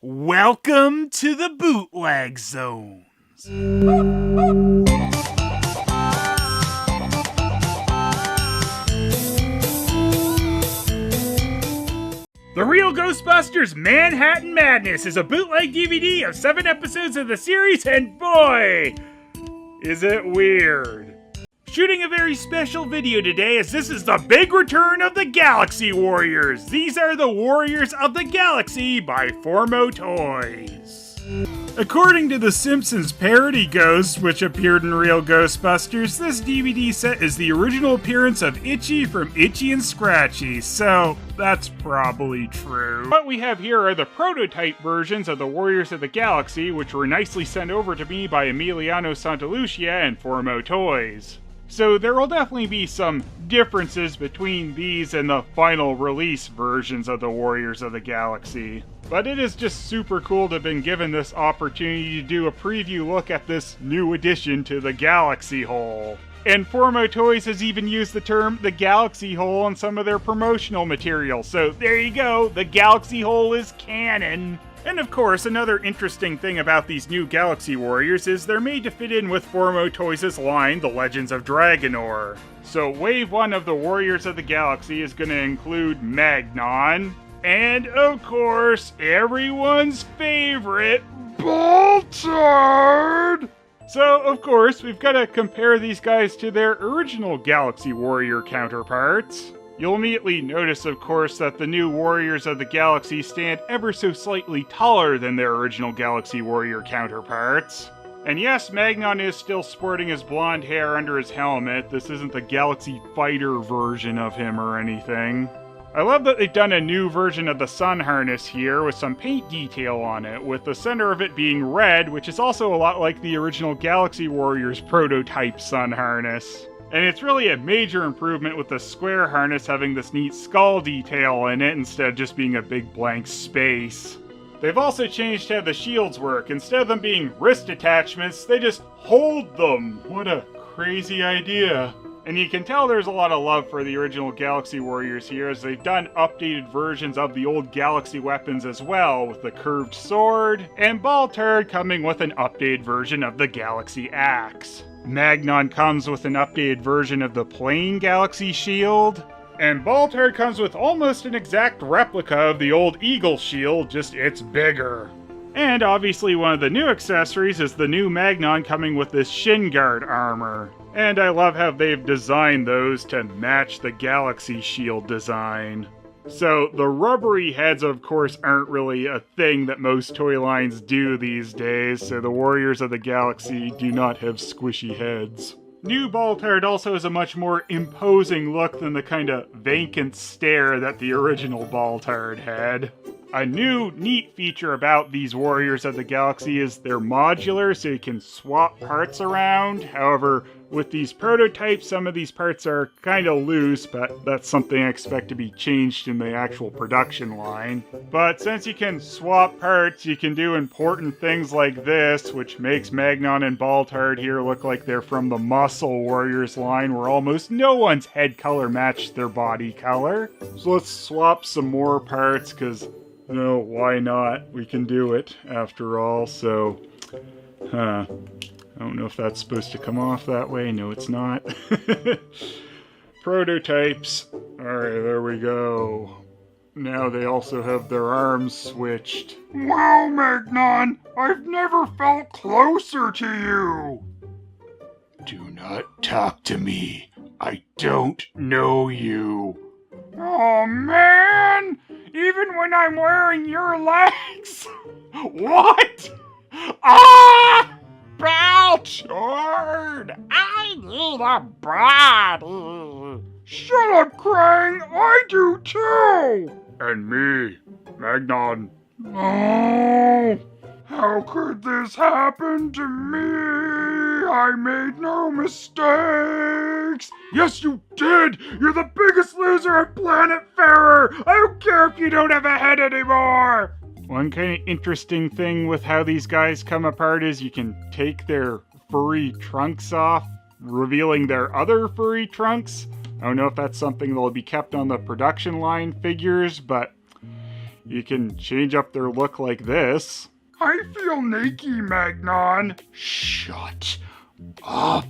Welcome to the Bootleg Zones. The Real Ghostbusters Manhattan Madness is a bootleg DVD of 7 episodes of the series, and boy, is it weird. Shooting a very special video today as this is the big return of the Galaxy Warriors. These are the Warriors of the Galaxy by Formo Toys. According to the Simpsons parody Ghost, which appeared in Real Ghostbusters, this DVD set is the original appearance of Itchy from Itchy and Scratchy, so that's probably true. What we have here are the prototype versions of the Warriors of the Galaxy, which were nicely sent over to me by Emiliano Santalucia and Formo Toys. So there will definitely be some differences between these and the final release versions of the Warriors of the Galaxy. But it is just super cool to have been given this opportunity to do a preview look at this new addition to the Galaxy Hole. And Formo Toys has even used the term the Galaxy Hole on some of their promotional material. So there you go, the Galaxy Hole is canon. And of course, another interesting thing about these new Galaxy Warriors is they're made to fit in with Formo Toys' line, The Legends of Dragonor. So Wave 1 of the Warriors of the Galaxy is going to include Magnon, and of course, everyone's favorite, Boltard! So, of course, we've got to compare these guys to their original Galaxy Warrior counterparts. You'll immediately notice, of course, that the new Warriors of the Galaxy stand ever so slightly taller than their original Galaxy Warrior counterparts. And yes, Magnon is still sporting his blonde hair under his helmet. This isn't the Galaxy Fighter version of him or anything. I love that they've done a new version of the sun harness here with some paint detail on it, with the center of it being red, which is also a lot like the original Galaxy Warriors prototype sun harness. And it's really a major improvement with the square harness having this neat skull detail in it instead of just being a big blank space. They've also changed how the shields work. Instead of them being wrist attachments, they just hold them. What a crazy idea. And you can tell there's a lot of love for the original Galaxy Warriors here, as they've done updated versions of the old Galaxy weapons as well, with the curved sword, and Boltard coming with an updated version of the Galaxy Axe. Magnon comes with an updated version of the plain Galaxy Shield, and Boltard comes with almost an exact replica of the old Eagle Shield, just it's bigger. And obviously one of the new accessories is the new Magnon coming with this shin guard armor. And I love how they've designed those to match the Galaxy Shield design. So the rubbery heads, of course, aren't really a thing that most toy lines do these days, so the Warriors of the Galaxy do not have squishy heads. New Boltard also has a much more imposing look than the kind of vacant stare that the original Boltard had. A new neat feature about these Warriors of the Galaxy is they're modular, so you can swap parts around. However, with these prototypes, some of these parts are kind of loose, but that's something I expect to be changed in the actual production line. But since you can swap parts, you can do important things like this, which makes Magnon and Boltard here look like they're from the Muscle Warriors line, where almost no one's head color matched their body color. So let's swap some more parts, because no, why not? We can do it, after all, so... I don't know if that's supposed to come off that way. No, it's not. Prototypes. Alright, there we go. Now they also have their arms switched. Wow, Magnon! I've never felt closer to you! Do not talk to me. I don't know you. Oh, man! Even when I'm wearing your legs! What? Ah! Boltard! I need a body! Shut up, Krang! I do too! And me, Magnon. Oh, how could this happen to me? I made no mistakes! Yes, you did! You're the biggest loser at Planet Farer! I don't care if you don't have a head anymore! One kind of interesting thing with how these guys come apart is you can take their furry trunks off, revealing their other furry trunks. I don't know if that's something that'll be kept on the production line figures, but You can change up their look like this. I feel naked, Magnon. Shut up.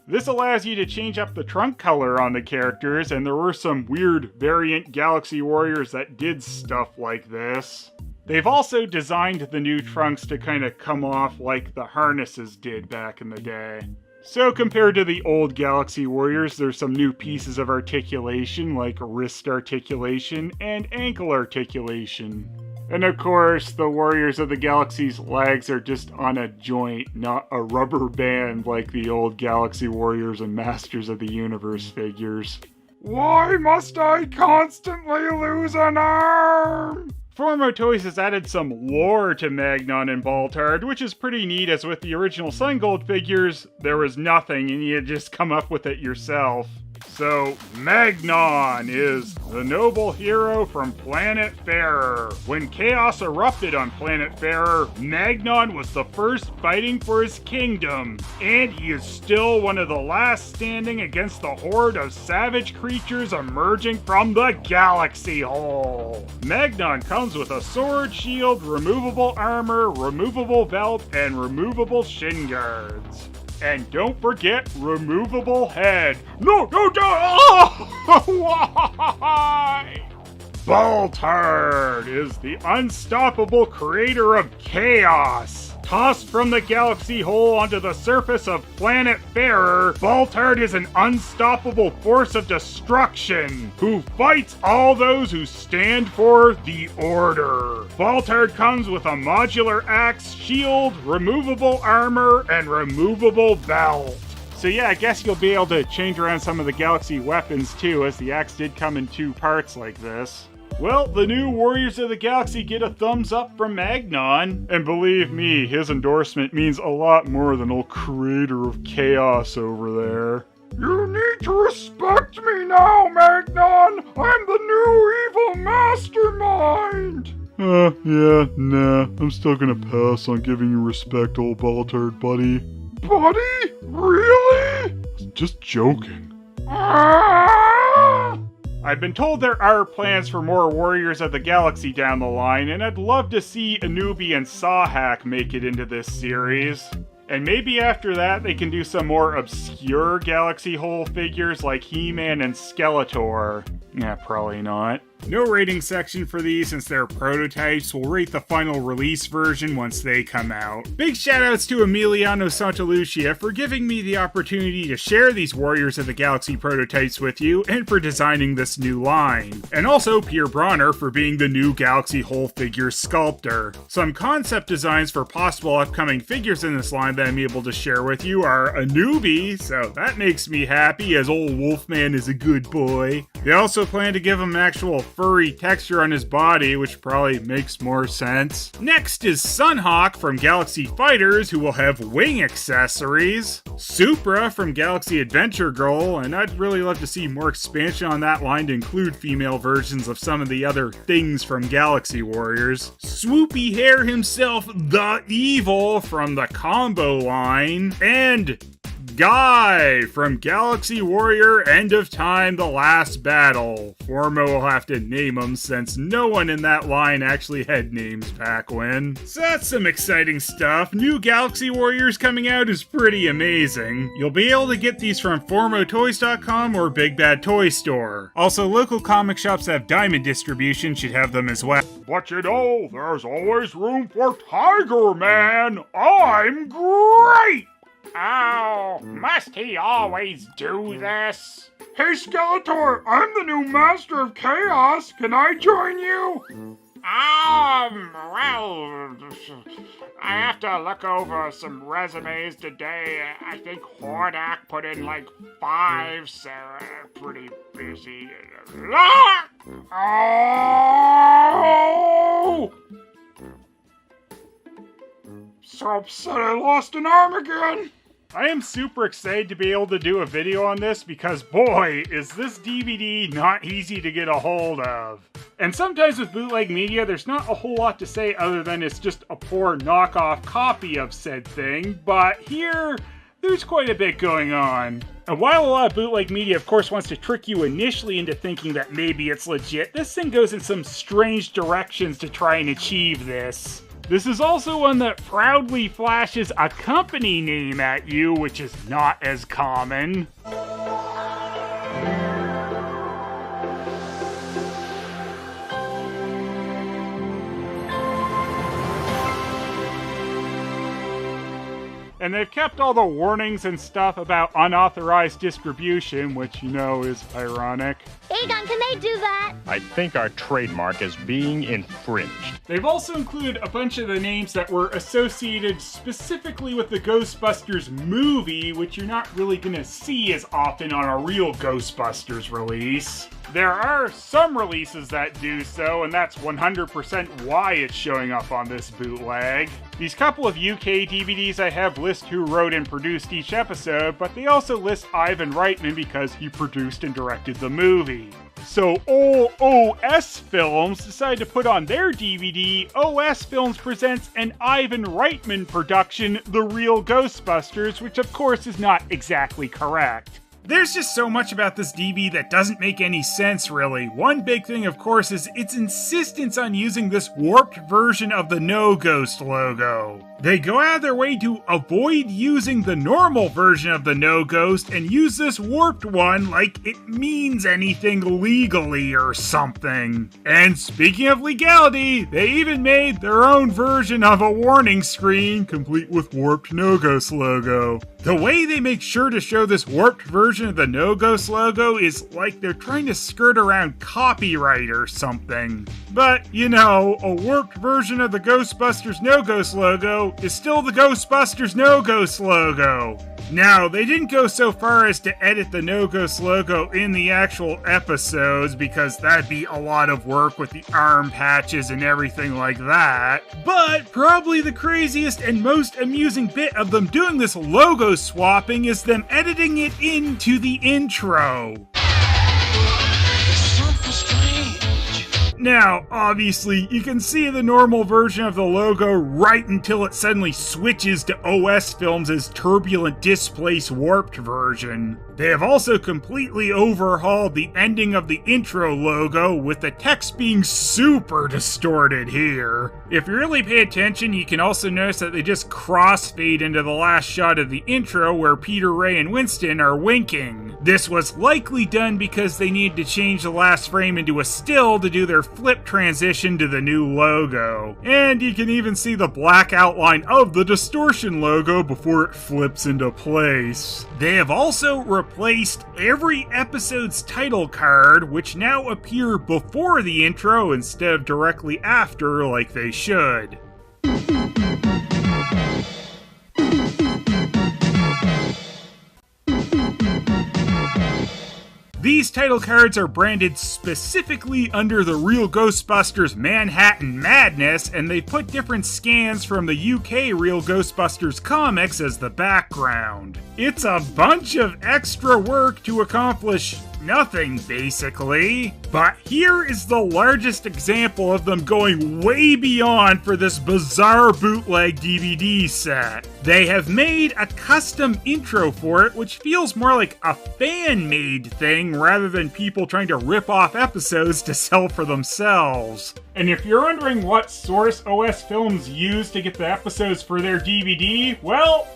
This allows you to change up the trunk color on the characters, and there were some weird variant Galaxy Warriors that did stuff like this. They've also designed the new trunks to kind of come off like the harnesses did back in the day. So compared to the old Galaxy Warriors, there's some new pieces of articulation like wrist articulation and ankle articulation. And of course, the Warriors of the Galaxy's legs are just on a joint, not a rubber band like the old Galaxy Warriors and Masters of the Universe figures. Why must I constantly lose an arm? Formo Toys has added some lore to Magnon and Baltard, which is pretty neat, as with the original Sun Gold figures, there was nothing and you just come up with it yourself. So, Magnon is the noble hero from Planet Farer. When chaos erupted on Planet Farer, Magnon was the first fighting for his kingdom, and he is still one of the last standing against the horde of savage creatures emerging from the galaxy hole. Magnon comes with a sword, shield, removable armor, removable belt, and removable shin guards. And don't forget, removable head. No, don't! Oh! Why? Baltard is the unstoppable creator of chaos. Tossed from the galaxy hole onto the surface of Planet Farer, Baltard is an unstoppable force of destruction who fights all those who stand for the Order. Baltard comes with a modular axe, shield, removable armor, and removable belt. So yeah, I guess you'll be able to change around some of the galaxy weapons too, as the axe did come in 2 parts like this. Well, the new Warriors of the Galaxy get a thumbs up from Magnon. And believe me, his endorsement means a lot more than old creator of chaos over there. You need to respect me now, Magnon! I'm the new evil mastermind! Yeah, nah. I'm still gonna pass on giving you respect, old Baltard, buddy. Buddy? Really? Just joking. Ah! I've been told there are plans for more Warriors of the Galaxy down the line, and I'd love to see Anubi and Sawhack make it into this series. And maybe after that they can do some more obscure Galaxy Hole figures like He-Man and Skeletor. Yeah, probably not. No rating section for these since they're prototypes. We'll rate the final release version once they come out. Big shoutouts to Emiliano Santalucia for giving me the opportunity to share these Warriors of the Galaxy prototypes with you and for designing this new line. And also Pierre Bronner for being the new Galaxy Hole figure sculptor. Some concept designs for possible upcoming figures in this line that I'm able to share with you are Anubi, so that makes me happy as old Wolfman is a good boy. They also plan to give him actual furry texture on his body, which probably makes more sense. Next is Sunhawk from Galaxy Fighters, who will have wing accessories. Supra from Galaxy Adventure Girl, and I'd really love to see more expansion on that line to include female versions of some of the other things from Galaxy Warriors. Swoopy Hair himself, the Evil from the Combo line, and Guy from Galaxy Warrior End of Time The Last Battle. Formo will have to name them since no one in that line actually had names back when. So that's some exciting stuff. New Galaxy Warriors coming out is pretty amazing. You'll be able to get these from FormoToys.com or Big Bad Toy Store. Also, local comic shops that have diamond distribution should have them as well. But you know, there's always room for Tiger Man. I'm great! Oh, must he always do this? Hey Skeletor, I'm the new Master of Chaos. Can I join you? Well, I have to look over some resumes today. I think Hordak put in like 5, so pretty busy. Ah! Oh! So upset I lost an arm again. I am super excited to be able to do a video on this because boy, is this DVD not easy to get a hold of. And sometimes with bootleg media, there's not a whole lot to say other than it's just a poor knockoff copy of said thing, but here, there's quite a bit going on. And while a lot of bootleg media of course wants to trick you initially into thinking that maybe it's legit, this thing goes in some strange directions to try and achieve this. This is also one that proudly flashes a company name at you, which is not as common. And they've kept all the warnings and stuff about unauthorized distribution, which, you know, is ironic. Egon, can they do that? I think our trademark is being infringed. They've also included a bunch of the names that were associated specifically with the Ghostbusters movie, which you're not really gonna see as often on a real Ghostbusters release. There are some releases that do so, and that's 100% why it's showing up on this bootleg. These couple of UK DVDs I have list who wrote and produced each episode, but they also list Ivan Reitman because he produced and directed the movie. So OS Films decided to put on their DVD, OS Films presents an Ivan Reitman production, The Real Ghostbusters, which of course is not exactly correct. There's just so much about this DV that doesn't make any sense, really. One big thing, of course, is its insistence on using this warped version of the No Ghost logo. They go out of their way to avoid using the normal version of the No Ghost and use this warped one like it means anything legally or something. And speaking of legality, they even made their own version of a warning screen complete with warped No Ghost logo. The way they make sure to show this warped version of the No Ghost logo is like they're trying to skirt around copyright or something. But, you know, a warped version of the Ghostbusters No Ghost logo is still the Ghostbusters No Ghost logo. Now, they didn't go so far as to edit the No Ghost logo in the actual episodes, because that'd be a lot of work with the arm patches and everything like that. But probably the craziest and most amusing bit of them doing this logo swapping is them editing it into the intro. Now, obviously, you can see the normal version of the logo right until it suddenly switches to OS Films' turbulent displace warped version. They have also completely overhauled the ending of the intro logo, with the text being super distorted here. If you really pay attention, you can also notice that they just crossfade into the last shot of the intro where Peter, Ray, and Winston are winking. This was likely done because they needed to change the last frame into a still to do their flip transition to the new logo. And you can even see the black outline of the distortion logo before it flips into place. They have also replaced every episode's title card, which now appear before the intro instead of directly after like they should. These title cards are branded specifically under the Real Ghostbusters Manhattan Madness, and they put different scans from the UK Real Ghostbusters comics as the background. It's a bunch of extra work to accomplish nothing, basically. But here is the largest example of them going way beyond for this bizarre bootleg DVD set. They have made a custom intro for it, which feels more like a fan-made thing rather than people trying to rip off episodes to sell for themselves. And if you're wondering what source OS Films used to get the episodes for their DVD, well,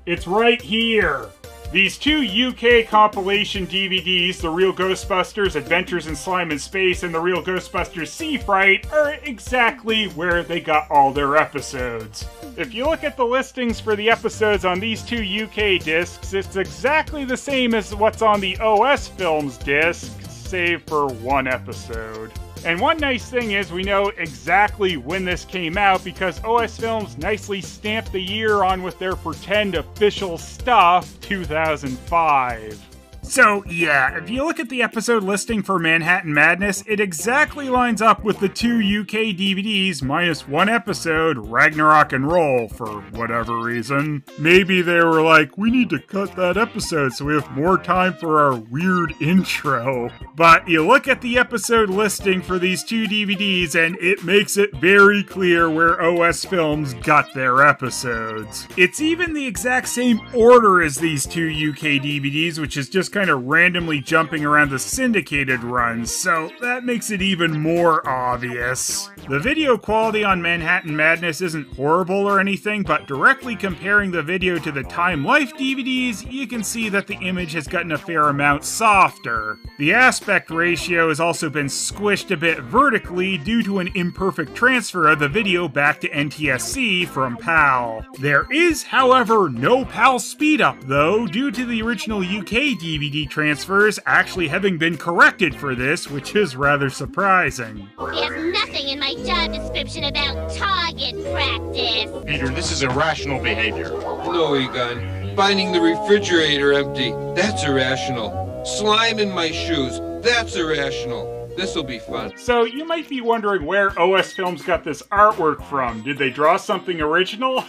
it's right here. These two UK compilation DVDs, The Real Ghostbusters Adventures in Slime and Space and The Real Ghostbusters Sea Fright, are exactly where they got all their episodes. If you look at the listings for the episodes on these two UK discs, it's exactly the same as what's on the OS Films disc, save for one episode. And one nice thing is we know exactly when this came out because OS Films nicely stamped the year on with their pretend official stuff, 2005. So yeah, if you look at the episode listing for Manhattan Madness, it exactly lines up with the 2 UK DVDs minus one episode, Ragnarok and Roll, for whatever reason. Maybe they were like, we need to cut that episode so we have more time for our weird intro. But you look at the episode listing for these 2 DVDs and it makes it very clear where OS Films got their episodes. It's even the exact same order as these 2 UK DVDs, which is just kind of randomly jumping around the syndicated runs, so that makes it even more obvious. The video quality on Manhattan Madness isn't horrible or anything, but directly comparing the video to the Time Life DVDs, you can see that the image has gotten a fair amount softer. The aspect ratio has also been squished a bit vertically due to an imperfect transfer of the video back to NTSC from PAL. There is, however, no PAL speed up though, due to the original UK DVD transfers actually having been corrected for this, which is rather surprising. There's nothing in my job description about target practice. Peter, this is irrational behavior. No, Egon. Finding the refrigerator empty, that's irrational. Slime in my shoes, that's irrational. This'll be fun. So you might be wondering where OS Films got this artwork from. Did they draw something original?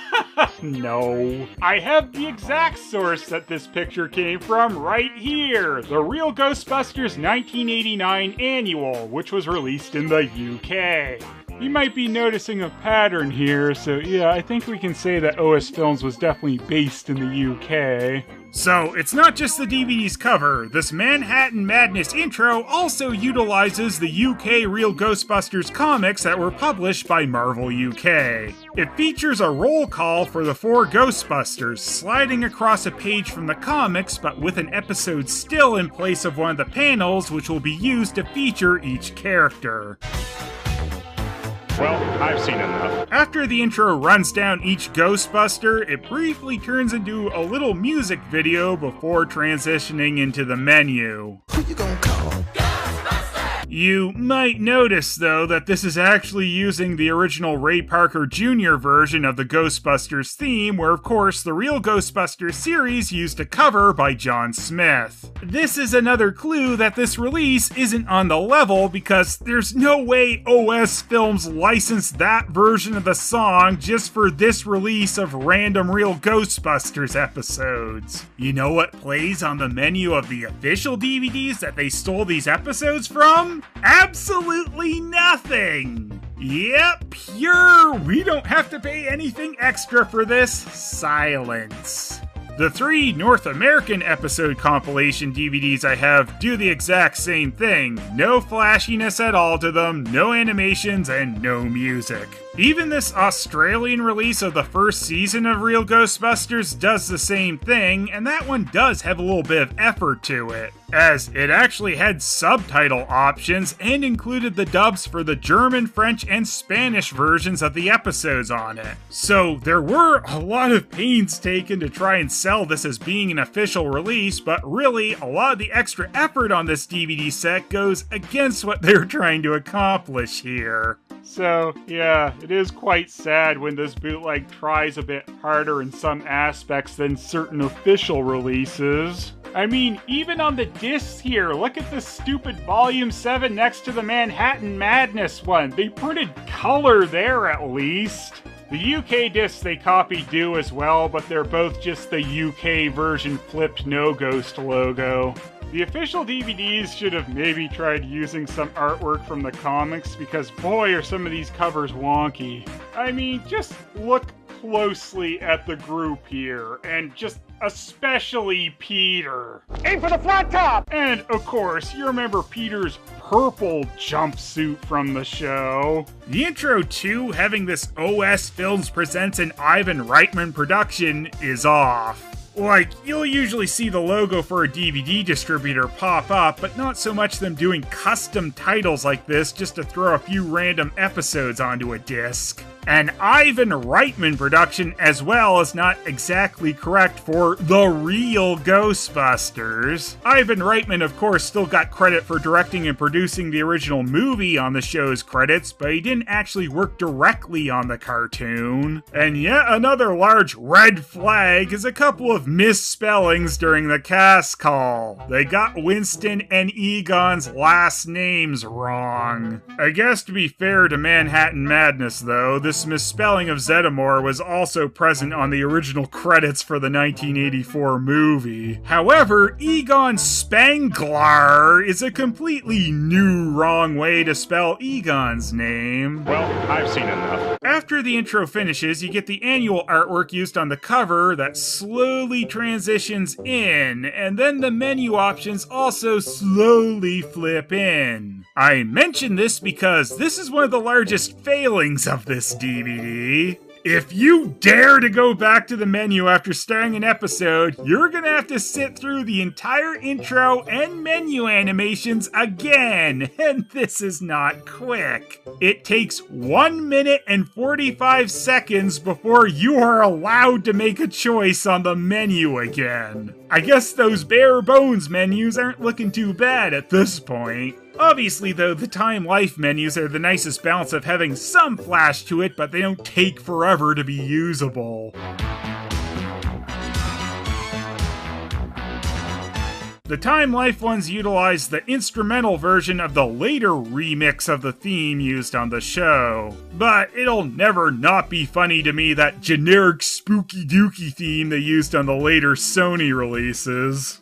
No. I have the exact source that this picture came from right here. The Real Ghostbusters 1989 Annual, which was released in the UK. You might be noticing a pattern here, so yeah, I think we can say that OS Films was definitely based in the UK. So, it's not just the DVD's cover. This Manhattan Madness intro also utilizes the UK Real Ghostbusters comics that were published by Marvel UK. It features a roll call for the 4 Ghostbusters, sliding across a page from the comics, but with an episode still in place of one of the panels, which will be used to feature each character. Well, I've seen enough. After the intro runs down each Ghostbuster, it briefly turns into a little music video before transitioning into the menu. Who you gonna call? You might notice, though, that this is actually using the original Ray Parker Jr. version of the Ghostbusters theme, where, of course, the Real Ghostbusters series used a cover by John Smith. This is another clue that this release isn't on the level, because there's no way OS Films licensed that version of the song just for this release of random Real Ghostbusters episodes. You know what plays on the menu of the official DVDs that they stole these episodes from? Absolutely nothing! Yep, pure, we don't have to pay anything extra for this silence. The 3 North American episode compilation DVDs I have do the exact same thing. No flashiness at all to them, no animations, and no music. Even this Australian release of the first season of Real Ghostbusters does the same thing, and that one does have a little bit of effort to it, as it actually had subtitle options and included the dubs for the German, French, and Spanish versions of the episodes on it. So there were a lot of pains taken to try and sell this as being an official release, but really, a lot of the extra effort on this DVD set goes against what they're trying to accomplish here. So, yeah, it is quite sad when this bootleg tries a bit harder in some aspects than certain official releases. I mean, even on the discs here, look at this stupid Volume 7 next to the Manhattan Madness one. They printed color there at least. The UK discs they copied do as well, but they're both just the UK version flipped No Ghost logo. The official DVDs should have maybe tried using some artwork from the comics, because boy are some of these covers wonky. I mean, just look closely at the group here, and just especially Peter. Aim for the flat top! And of course, you remember Peter's purple jumpsuit from the show. The intro too, having this OS Films Presents an Ivan Reitman production, is off. Like, you'll usually see the logo for a DVD distributor pop up, but not so much them doing custom titles like this just to throw a few random episodes onto a disc. An Ivan Reitman production as well is not exactly correct for the real Ghostbusters. Ivan Reitman, of course, still got credit for directing and producing the original movie on the show's credits, but he didn't actually work directly on the cartoon. And yet another large red flag is a couple of misspellings during the cast call. They got Winston and Egon's last names wrong. I guess to be fair to Manhattan Madness, though, this misspelling of Zeddemore was also present on the original credits for the 1984 movie. However, Egon Spanglar is a completely new wrong way to spell Egon's name. Well, I've seen enough. After the intro finishes, you get the annual artwork used on the cover that slowly transitions in, and then the menu options also slowly flip in. I mention this because this is one of the largest failings of this DVD. If you dare to go back to the menu after starting an episode, you're gonna have to sit through the entire intro and menu animations again, and this is not quick. It takes 1 minute and 45 seconds before you are allowed to make a choice on the menu again. I guess those bare bones menus aren't looking too bad at this point. Obviously, though, the Time Life menus are the nicest balance of having some flash to it, but they don't take forever to be usable. The Time Life ones utilize the instrumental version of the later remix of the theme used on the show. But it'll never not be funny to me that generic spooky dooky theme they used on the later Sony releases.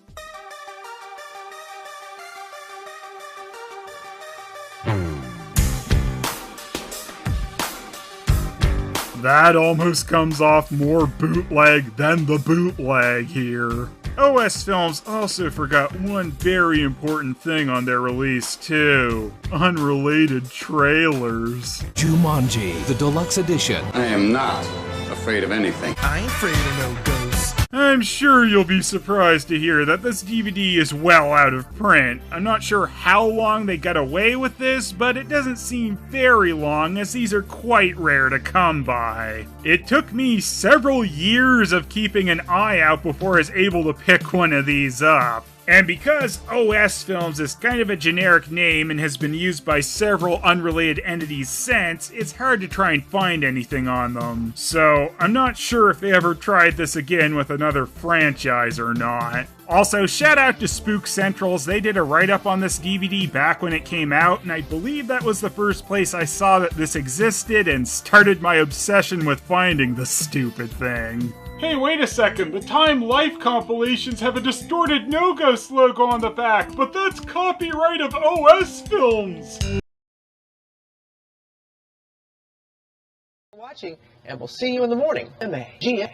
That almost comes off more bootleg than the bootleg here. OS Films also forgot one very important thing on their release too. Unrelated trailers. Jumanji, the deluxe edition. I am not afraid of anything. I ain't afraid of no ghosts. I'm sure you'll be surprised to hear that this DVD is well out of print. I'm not sure how long they got away with this, but it doesn't seem very long as these are quite rare to come by. It took me several years of keeping an eye out before I was able to pick one of these up. And because OS Films is kind of a generic name and has been used by several unrelated entities since, it's hard to try and find anything on them. So, I'm not sure if they ever tried this again with another franchise or not. Also, shout out to Spook Centrals. They did a write-up on this DVD back when it came out, and I believe that was the first place I saw that this existed and started my obsession with finding the stupid thing. Hey, wait a second. The Time Life compilations have a distorted No Ghost logo on the back, but that's copyright of OS Films. Watching, and we'll see you in the morning. MAGA.